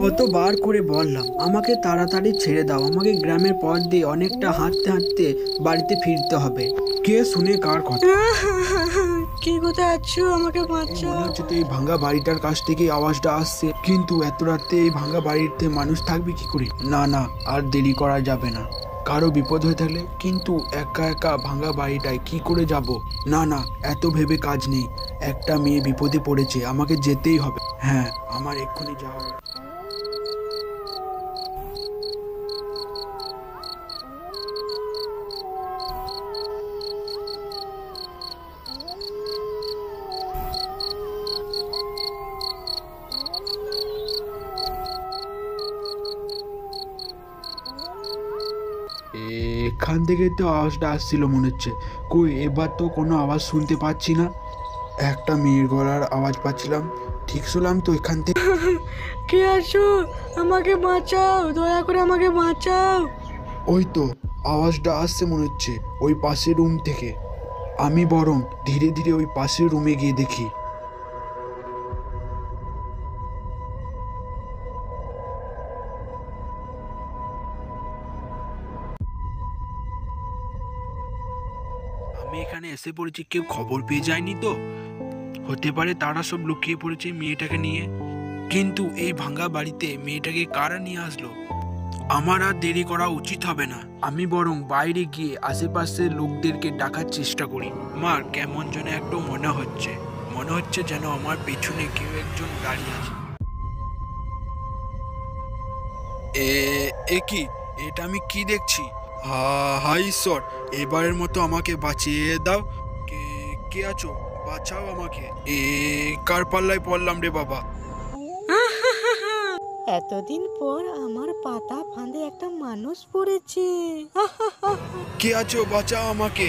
কতবার করে বললাম আমাকে তাড়াতাড়ি ছেড়ে দাও, আমাকে গ্রামের পথ দিয়ে অনেকটা হাঁটতে হাঁটতে বাড়িতে ফিরতে হবে। কে শুনে কার কথা? কি কোথায় আছো? আমাকে মনে বাঁচাও। হচ্ছে তো এই ভাঙা বাড়িটার কাছ থেকে আওয়াজটা আসছে, কিন্তু এত রাতে এই ভাঙা বাড়িতে মানুষ থাকবে কি করে? না না, আর দেরি করা যাবে না। কারো বিপদ হয়ে থাকলে কিন্তু একা একা ভাঙা বাড়িটায় কি করে যাব? না না, এত ভেবে কাজ নেই। একটা মেয়ে বিপদে পড়েছে, আমাকে যেতেই হবে। হ্যাঁ, আমার এক্ষুনি যাওয়া উচিত। এখান থেকে তো আওয়াজটা আসছিল মনে হচ্ছে। কই, এবার তো কোনো আওয়াজ শুনতে পাচ্ছি না। একটা মেয়ের গলার আওয়াজ পাচ্ছিলাম। ঠিক শুনলাম তো এখান থেকে? কে আছো? আমাকে বাঁচাও, দয়া করে আমাকে বাঁচাও। ওই তো আওয়াজটা আসছে মনে হচ্ছে ওই পাশের রুম থেকে। আমি বরং ধীরে ধীরে ওই পাশের রুমে গিয়ে দেখি। আমি এখানে এসে পড়েছি, কেউ খবর পেয়ে যায়নি তো? হতে পারে তারা সব লুকিয়ে পড়েছে মেয়েটাকে নিয়ে। কিন্তু এই ভাঙা বাড়িতে মেয়েটাকে কারা নিয়ে আসলো? আমার আর দেরি করা উচিত হবে না। আমি বরং বাইরে গিয়ে আশেপাশের লোকদেরকে ডাকার চেষ্টা করি। আমার কেমন যেন একটু মনে হচ্ছে যেন আমার পেছনে কেউ একজন দাঁড়িয়ে আছে। এ এ কি? এটা আমি কি দেখছি? হাই ঈশ্বর, এবারের মতো আমাকে বাঁচিয়ে দাও। কে কে আছো? বাঁচাও আমাকে। কার পাল্লায় পড়লাম রে বাবা? এতদিন পর আমার পাতা ফাঁদে একটা মানুষ পড়েছে। কে আছো? বাঁচাও আমাকে।